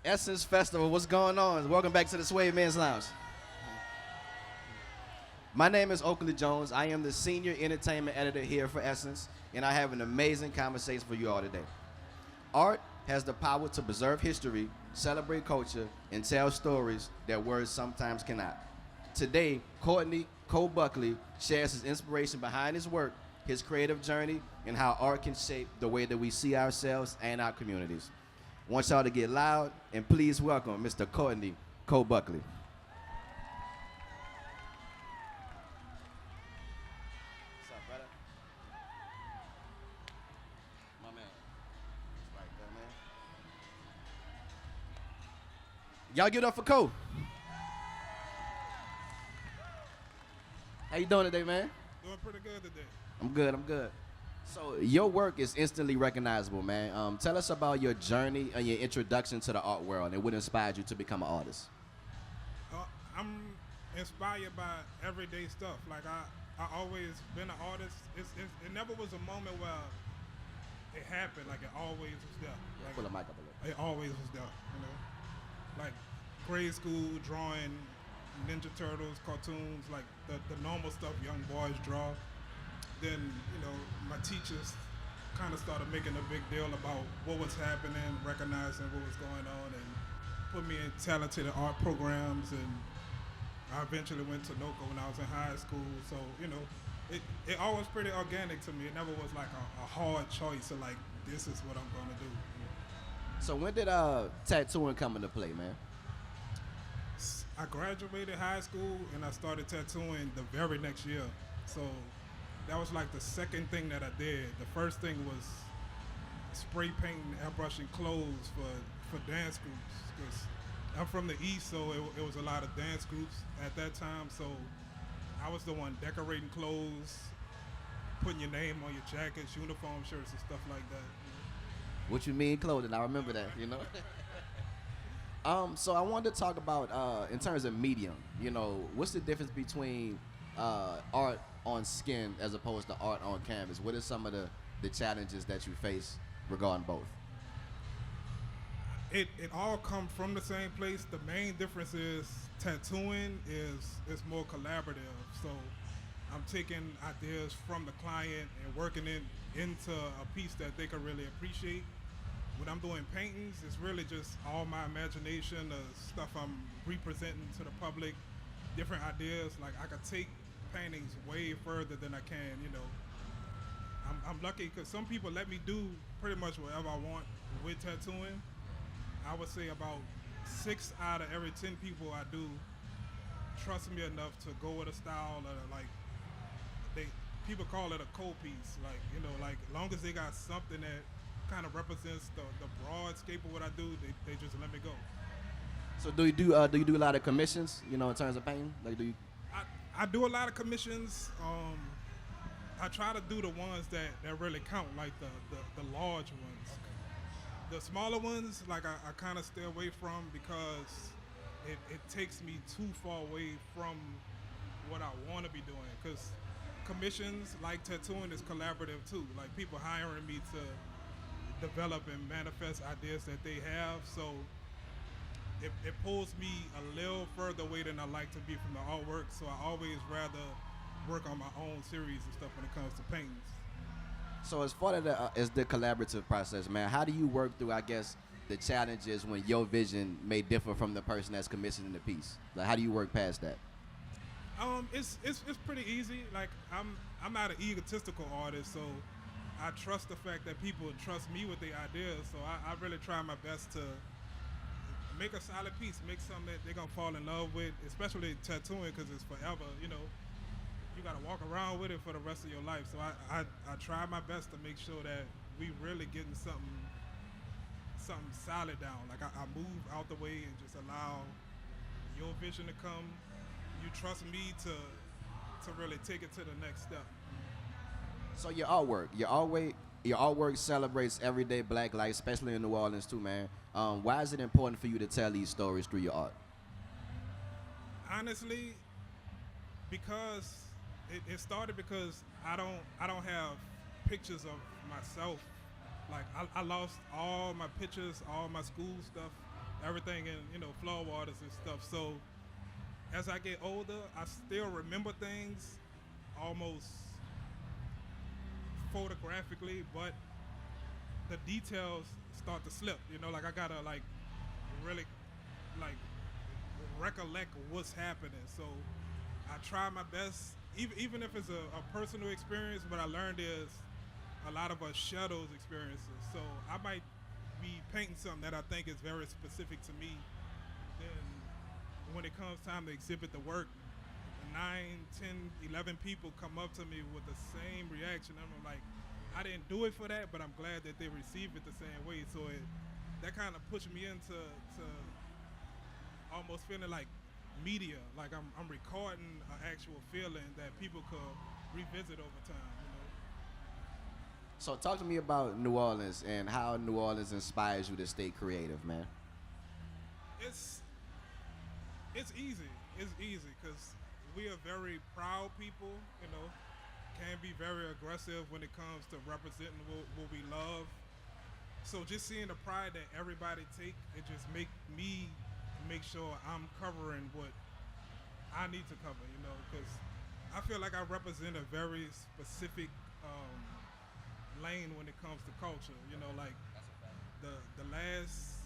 Essence Festival. What's going on? Welcome back to the Sway Men's Lounge. My name is Oakley Jones. I am the senior entertainment editor here for Essence, and I have an amazing conversation for you all today. Art has the power to preserve history, celebrate culture, and tell stories that words sometimes cannot. Today, Courtney Ceaux Buckley shares his inspiration behind his work, his creative journey, and how art can shape the way that we see ourselves and our communities. I want y'all to get loud, and please welcome Mr. Courtney Ceaux Buckley. What's up, brother? My man. Right there, man. Y'all give it up for Cole. How you doing today, man? Doing pretty good today. I'm good. So your work is instantly recognizable, man. Tell us about your journey and your introduction to the art world and what inspired you to become an artist. I'm inspired by everyday stuff. Like I always been an artist. It never was a moment where it happened. Like it always was there. Like, Pull the mic up a little. it always was there. You know, like grade school drawing Ninja Turtles, cartoons, like the normal stuff young boys draw. Then, you know, my teachers kind of started making a big deal about what was happening, recognizing what was going on, and put me in talented art programs. And I eventually went to NOCA when I was in high school. So, you know, it always pretty organic to me. It never was like a hard choice of like, this is what I'm going to do. So when did tattooing come into play, man? I graduated high school and I started tattooing the very next year. So that was like the second thing that I did. The first thing was spray painting, airbrushing clothes for dance groups. Because I'm from the East, so it was a lot of dance groups at that time. So I was the one decorating clothes, putting your name on your jackets, uniform shirts, and stuff like that. What you mean clothing? I remember that, you know. So I wanted to talk about in terms of medium. You know, what's the difference between art on skin as opposed to art on canvas? What are some of the challenges that you face regarding both? It all come from the same place. The main difference is tattooing is more collaborative. So I'm taking ideas from the client and working it into a piece that they can really appreciate. When I'm doing paintings, it's really just all my imagination, the stuff I'm representing to the public, different ideas. Like I could take paintings way further than I can, you know. I'm lucky because some people let me do pretty much whatever I want with tattooing. I would say about 6 out of every 10 people I do trust me enough to go with a style that people call it a co-piece. Like, you know, like as long as they got something that kind of represents the broad scape of what I do, they just let me go. So do you do a lot of commissions, you know, in terms of painting? Like, do you? I do a lot of commissions. I try to do the ones that really count, like the large ones. The smaller ones, like I kind of stay away from because it takes me too far away from what I want to be doing. Because commissions, like tattooing, is collaborative too. Like people hiring me to develop and manifest ideas that they have. So it pulls me a little further away than I like to be from the artwork. So I always rather work on my own series and stuff when it comes to paintings. So as far as the collaborative process, man, how do you work through, I guess, the challenges when your vision may differ from the person that's commissioning the piece? Like, how do you work past that? It's pretty easy. Like I'm not an egotistical artist, so I trust the fact that people trust me with their ideas. So I really try my best to make a solid piece, make something that they're gonna fall in love with, especially tattooing because it's forever. You know, you gotta walk around with it for the rest of your life. So I try my best to make sure that we really getting something solid down. Like I move out the way and just allow your vision to come. You trust me to really take it to the next step. So your artwork celebrates everyday Black life, especially in New Orleans too, man. Why is it important for you to tell these stories through your art? Honestly, because it started because I don't have pictures of myself. Like I lost all my pictures, all my school stuff everything in flow waters and stuff. So as I get older, I still remember things almost photographically, but the details start to slip. Like I gotta like really like recollect what's happening. So I try my best, even if it's a personal experience. What I learned is a lot of us share those experiences. So I might be painting something that I think is very specific to me. Then when it comes time to exhibit the work, 9, 10, 11 people come up to me with the same reaction. I'm like, I didn't do it for that, but I'm glad that they receive it the same way. So that kind of pushed me into almost feeling like media, like I'm recording an actual feeling that people could revisit over time. So talk to me about New Orleans and how New Orleans inspires you to stay creative, man. It's easy. It's easy because we are very proud people. Can be very aggressive when it comes to representing what we love. So just seeing the pride that everybody take, it just make me make sure I'm covering what I need to cover. Because I feel like I represent a very specific lane when it comes to culture. Like the last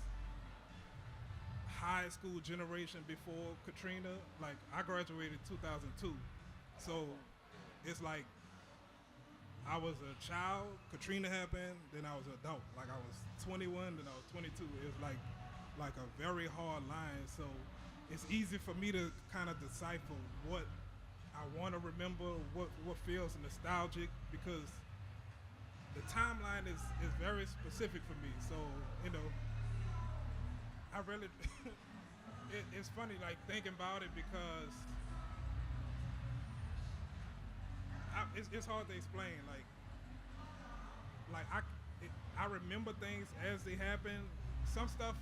high school generation before Katrina, like I graduated 2002, so it's like I was a child, Katrina happened, then I was an adult. Like I was 21, then I was 22. It's like a very hard line. So it's easy for me to kind of decipher what I want to remember, what feels nostalgic, because the timeline is very specific for me. So, I really, it's funny like thinking about it because it's hard to explain. I remember things as they happen. Some stuff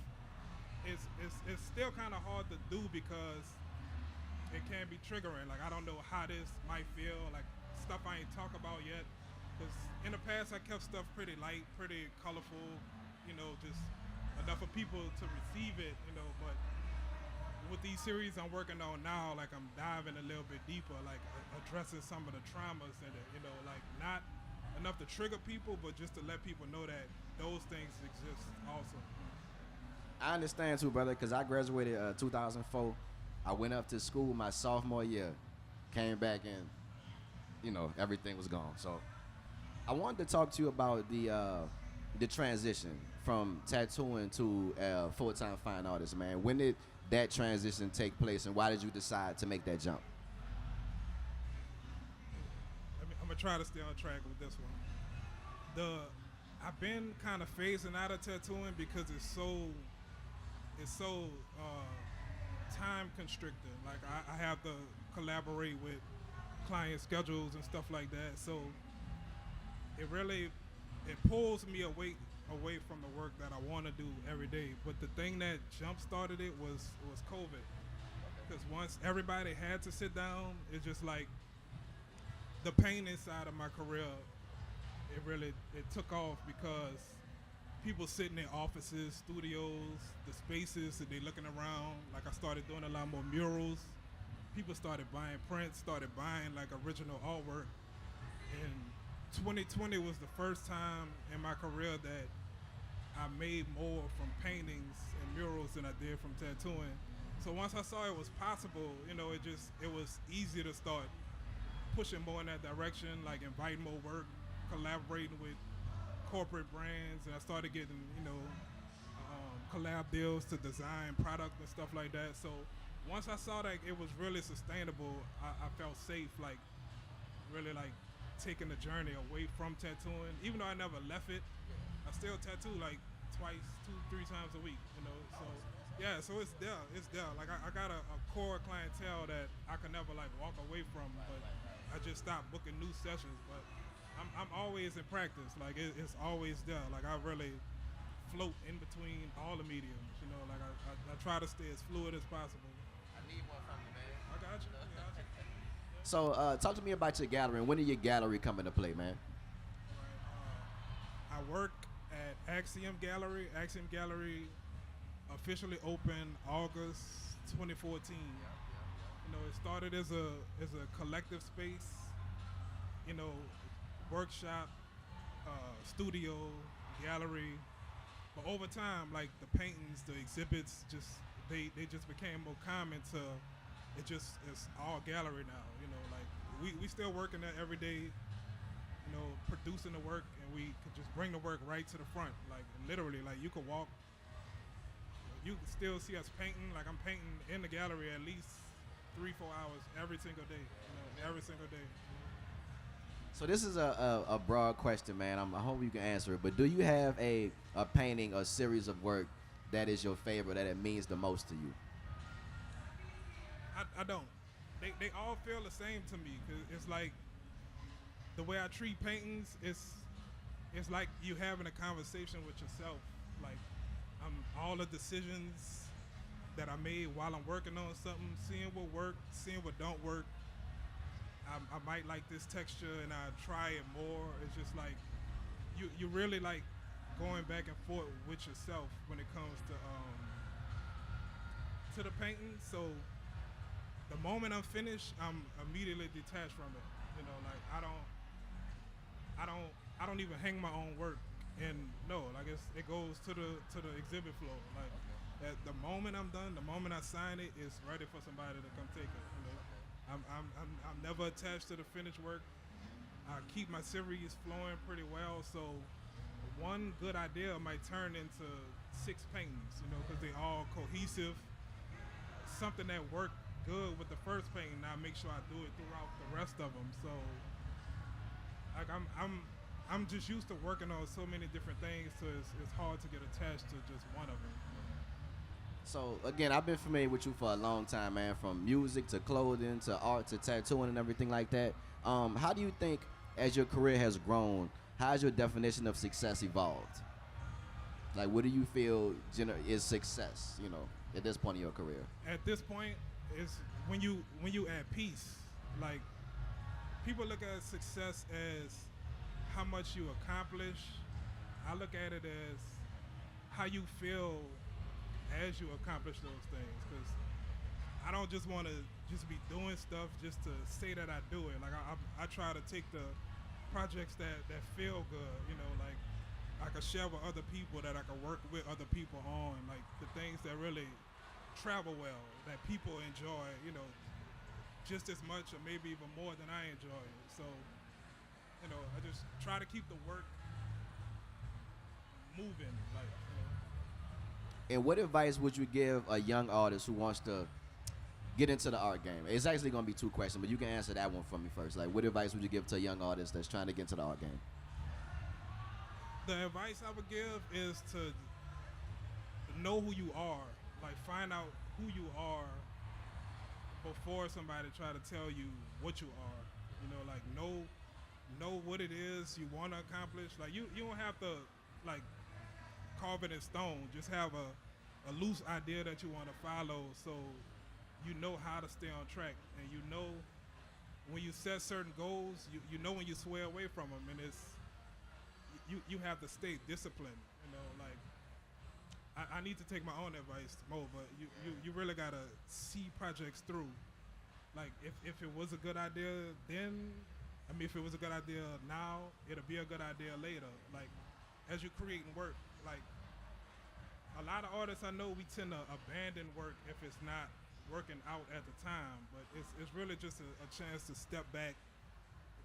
is still kind of hard to do because it can be triggering. Like I don't know how this might feel. Like stuff I ain't talk about yet. Because in the past I kept stuff pretty light, pretty colorful. Just enough for people to receive it. But with these series I'm working on now, like I'm diving a little bit deeper, like addressing some of the traumas in it, like not enough to trigger people, but just to let people know that those things exist also. I understand too, brother, because I graduated 2004. I went up to school my sophomore year, came back and, everything was gone. So I wanted to talk to you about the transition from tattooing to full-time fine artist, man. When did that transition take place, and why did you decide to make that jump? I'm gonna try to stay on track with this one. I've been kind of phasing out of tattooing because it's so time constricted. Like I have to collaborate with client schedules and stuff like that. So it pulls me away from the work that I want to do every day. But the thing that jump started it was COVID. Because once everybody had to sit down, it's just like the painting side of my career, it took off because people sitting in offices, studios, the spaces that they looking around. Like I started doing a lot more murals. People started buying prints, started buying like original artwork. And 2020 was the first time in my career that I made more from paintings and murals than I did from tattooing. So once I saw it was possible, it was easy to start pushing more in that direction, like inviting more work, collaborating with corporate brands, and I started getting, collab deals to design product and stuff like that. So once I saw that it was really sustainable, I felt safe, like really like taking the journey away from tattooing. Even though I never left it, I still tattoo like twice, 2-3 times a week, So yeah, so it's there. Like I got a core clientele that I can never like walk away from, but I just stopped booking new sessions. But I'm always in practice. Like it's always there. Like I really float in between all the mediums. Like I try to stay as fluid as possible. I need one from you, man. I got you. So talk to me about your gallery, and when did your gallery come into play, man? I work at Axiom Gallery. Axiom Gallery officially opened August 2014. You know, it started as a collective space, you know, workshop, studio, gallery. But over time, like the paintings, the exhibits, they just became more common to it's all gallery now. You know, like we still working there every day. You know, producing the work, and we could just bring the work right to the front. Like literally, like you could walk. You can still see us painting. Like I'm painting in the gallery at least 3-4 hours every single day. You know, every single day. So this is a broad question, man. I hope you can answer it. But do you have a painting, a series of work that is your favorite, that it means the most to you? I don't. They all feel the same to me. 'Cause it's like the way I treat paintings. It's like you having a conversation with yourself. Like all the decisions that I made while I'm working on something, seeing what work, seeing what don't work. I might like this texture and I try it more. It's just like you really like going back and forth with yourself when it comes to the painting. So the moment I'm finished, I'm immediately detached from it. You know, like I don't even hang my own work. And no, like it goes to the exhibit floor. Like at the moment I'm done, the moment I sign it, it's ready for somebody to come take it. You know? I'm never attached to the finished work. I keep my series flowing pretty well, so one good idea might turn into 6 paintings, you know, because they all cohesive. Something that worked good with the first painting, I make sure I do it throughout the rest of them. So, like I'm just used to working on so many different things, so it's hard to get attached to just one of them. So again, I've been familiar with you for a long time, man. From music to clothing to art to tattooing and everything like that. How do you think, as your career has grown, how has your definition of success evolved? Like, what do you feel is success? You know, at this point in your career. At this point, it's when you at peace. Like people look at success as how much you accomplish. I look at it as how you feel as you accomplish those things, because I don't just want to just be doing stuff just to say that I do it. Like I try to take the projects that feel good, you know, like I can share with other people, that I can work with other people on, like the things that really travel well, that people enjoy, you know, just as much or maybe even more than I enjoy it. So, you know, I just try to keep the work moving, like, you know. And what advice would you give a young artist who wants to get into the art game? It's actually going to be 2 questions, but you can answer that one for me first. Like, what advice would you give to a young artist that's trying to get into the art game? The advice I would give is to know who you are. Like, find out who you are before somebody try to tell you what you are. You know, like know what it is you want to accomplish. Like you don't have to like carve it in stone. Just have a loose idea that you want to follow, so you know how to stay on track, and you know when you set certain goals, you know when you sway away from them, and it's you have to stay disciplined. You know, like I need to take my own advice, Mo, but you really gotta see projects through. Like if it was a good idea then, I mean, if it was a good idea now, it'll be a good idea later. Like as you're creating work, like a lot of artists I know, we tend to abandon work if it's not working out at the time, but it's really just a chance to step back,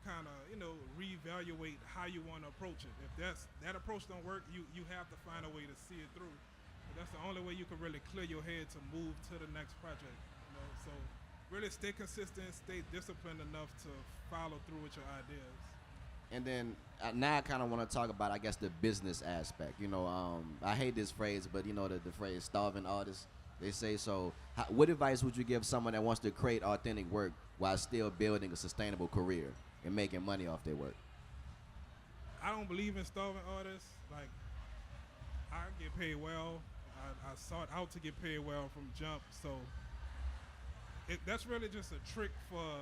kind of, you know, reevaluate how you want to approach it. If that approach don't work, you have to find a way to see it through. That's the only way you can really clear your head to move to the next project. You know, so really stay consistent, stay disciplined enough to follow through with your ideas. And then now I kind of want to talk about, I guess, the business aspect. You know, I hate this phrase, but you know the phrase starving artists. They say so. What advice would you give someone that wants to create authentic work while still building a sustainable career and making money off their work? I don't believe in starving artists. Like, I get paid well. I sought out to get paid well from jump. So that's really just a trick for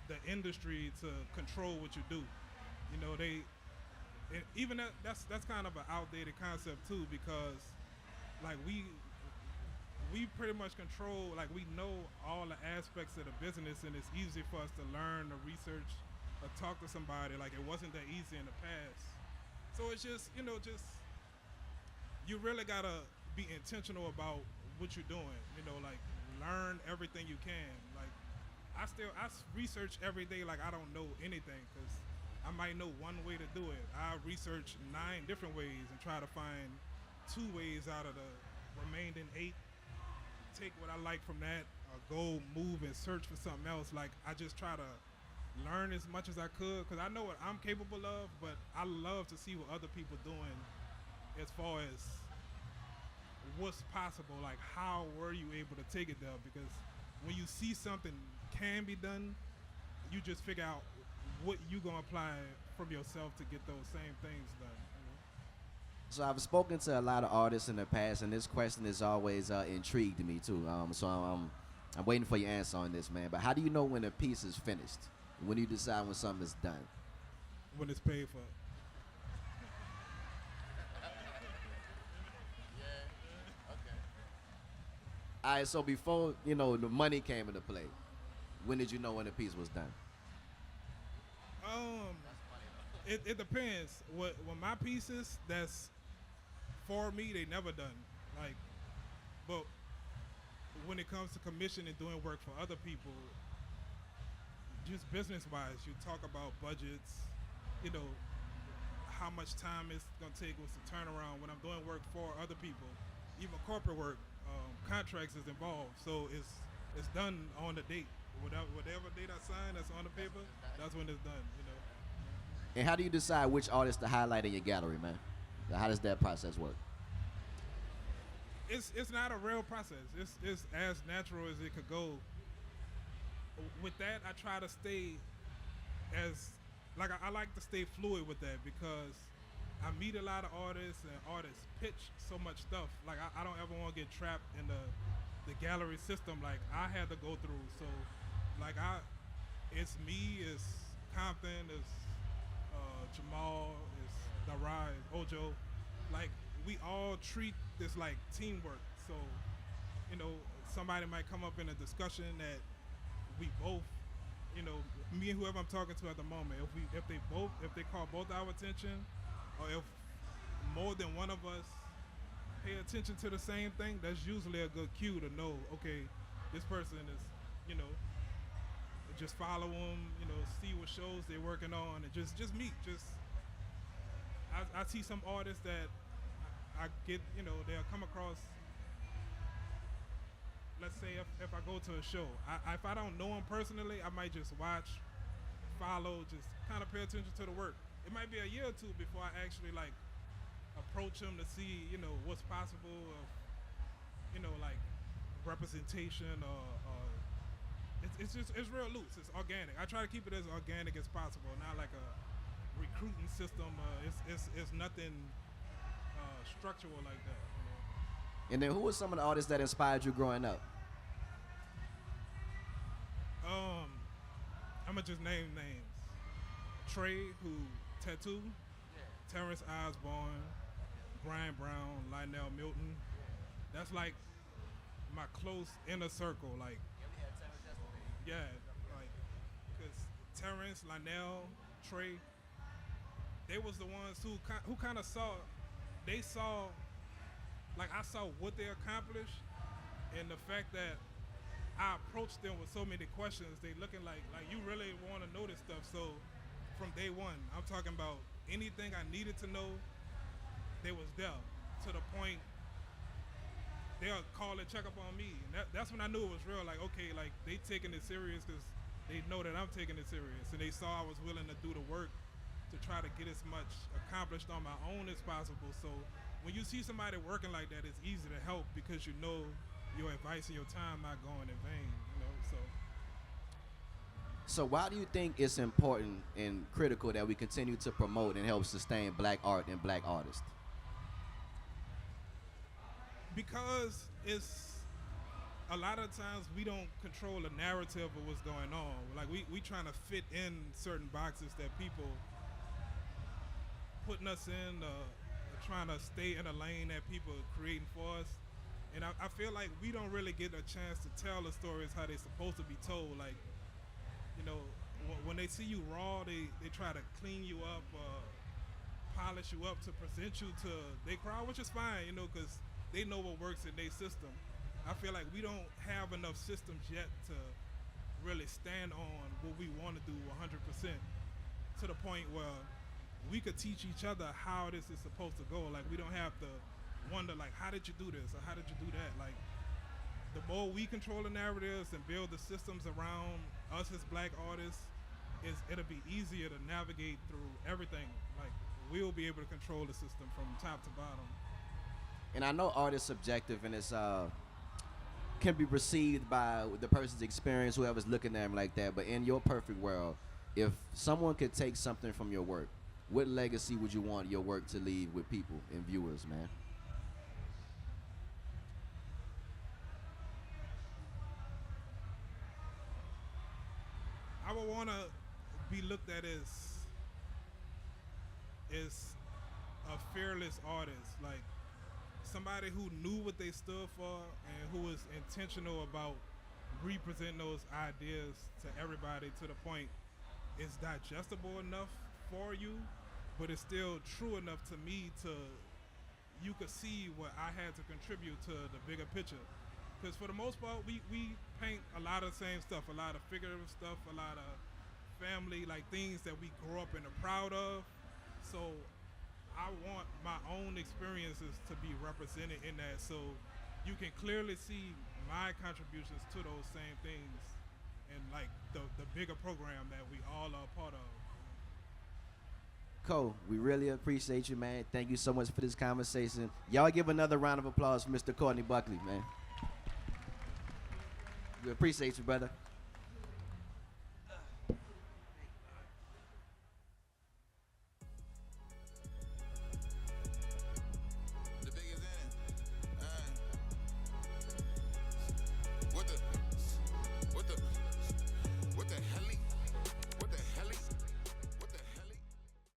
the industry to control what you do. You know, that's kind of an outdated concept too, because like we pretty much control, like we know all the aspects of the business, and it's easy for us to learn or research or talk to somebody. Like it wasn't that easy in the past. So it's just, just you really gotta be intentional about what you're doing. Like learn everything you can. Like I research every day like I don't know anything because I might know one way to do it. I research 9 different ways and try to find 2 ways out of the remaining 8. Take what I like from that or go move and search for something else. Like I just try to learn as much as I could because I know what I'm capable of, but I love to see what other people doing as far as what's possible. Like how were you able to take it there? Because when you see something can be done, you just figure out what you gonna apply from yourself to get those same things done. So I've spoken to a lot of artists in the past, and this question has always intrigued me too. I'm waiting for your answer on this, man. But how do you know when a piece is finished? When do you decide when something is done? When it's paid for. All right. So before the money came into play, when did you know when a piece was done? It depends. When my pieces that's for me, they never done. Like, but when it comes to commission and doing work for other people, just business-wise, you talk about budgets, how much time it's gonna take, what's the turnaround. When I'm doing work for other people, even corporate work, contracts is involved. So it's done on the date. Whatever date I sign that's on the paper, that's when it's done. And how do you decide which artists to highlight in your gallery, man? How does that process work? It's not a real process. It's as natural as it could go. With that, I try to stay I like to stay fluid with that because I meet a lot of artists and artists pitch so much stuff. Like I don't ever want to get trapped in the gallery system like I had to go through. So it's me, it's Compton, it's Jamal, it's Darai, it's Ojo. Like we all treat this like teamwork. So, somebody might come up in a discussion that we both, me and whoever I'm talking to at the moment, if they call both our attention, or if more than one of us pay attention to the same thing, that's usually a good cue to know, okay, this person is, just follow them, see what shows they're working on, and just meet. I see some artists that I get, they'll come across. Let's say if I go to a show, if I don't know them personally, I might just watch, follow, just kind of pay attention to the work. It might be a year or 2 before I actually approach them to see, what's possible, like representation or it's real loose. It's organic. I try to keep it as organic as possible, not like a recruiting system. It's nothing structural like that. And then who were some of the artists that inspired you growing up? I'm gonna just name names. Trey, who Tattoo, Terrence Osborne, Brian Brown, Lionel Milton. That's like my close inner circle. Like, yeah, like, cause Terrence, Lionel, Trey, they was the ones who kind of saw. They saw. Like I saw what they accomplished, and the fact that I approached them with so many questions, they looking like you really want to know this stuff. So from day one, I'm talking about anything I needed to know, they was there to the point they'll call and check up on me. And that's when I knew it was real. Like, okay, like they taking it serious because they know that I'm taking it serious, and they saw I was willing to do the work to try to get as much accomplished on my own as possible. So when you see somebody working like that, it's easy to help because you know your advice and your time not going in vain, So why do you think it's important and critical that we continue to promote and help sustain black art and black artists? Because it's a lot of times we don't control the narrative of what's going on. Like we trying to fit in certain boxes that people putting us in, trying to stay in a lane that people are creating for us. And I feel like we don't really get a chance to tell the stories how they're supposed to be told. Like, you know, when they see you raw, they try to clean you up, polish you up to present you to their crowd, which is fine, you know, because they know what works in their system. I feel like we don't have enough systems yet to really stand on what we want to do 100% to the point where we could teach each other how this is supposed to go. Like, we don't have to wonder, like, how did you do this or how did you do that? Like, the more we control the narratives and build the systems around us as black artists, it'll be easier to navigate through everything. Like, we'll be able to control the system from top to bottom. And I know art is subjective, and it's can be perceived by the person's experience, whoever's looking at them like that. But in your perfect world, if someone could take something from your work, what legacy would you want your work to leave with people and viewers, man? I would want to be looked at as a fearless artist, like somebody who knew what they stood for and who was intentional about representing those ideas to everybody to the point it's digestible enough for you, but it's still true enough to me to you could see what I had to contribute to the bigger picture. Because for the most part, we paint a lot of the same stuff, a lot of figurative stuff, a lot of family, like things that we grew up and are proud of. So I want my own experiences to be represented in that, so you can clearly see my contributions to those same things and like the bigger program that we all are a part of. Cole, we really appreciate you, man. Thank you so much for this conversation. Y'all give another round of applause for Mr. Courtney Buckley, man. We appreciate you, brother.